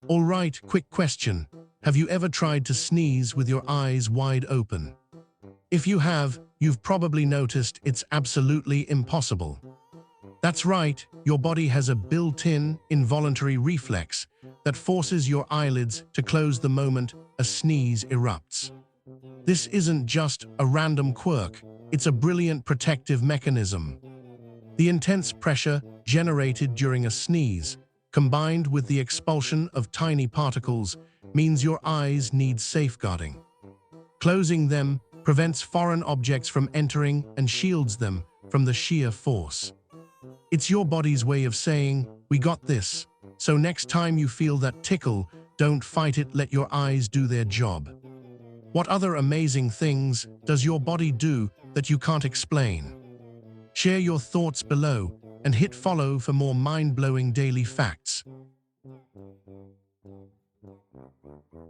All right, quick question. Have you ever tried to sneeze with your eyes wide open? If you have, you've probably noticed it's absolutely impossible. That's right, your body has a built-in, involuntary reflex that forces your eyelids to close the moment a sneeze erupts. This isn't just a random quirk, it's a brilliant protective mechanism. The intense pressure generated during a sneeze, combined with the expulsion of tiny particles, means your eyes need safeguarding. Closing them prevents foreign objects from entering and shields them from the sheer force. It's your body's way of saying, "We got this." So next time you feel that tickle, don't fight it, let your eyes do their job. What other amazing things does your body do that you can't explain? Share your thoughts below and hit follow for more mind-blowing daily facts.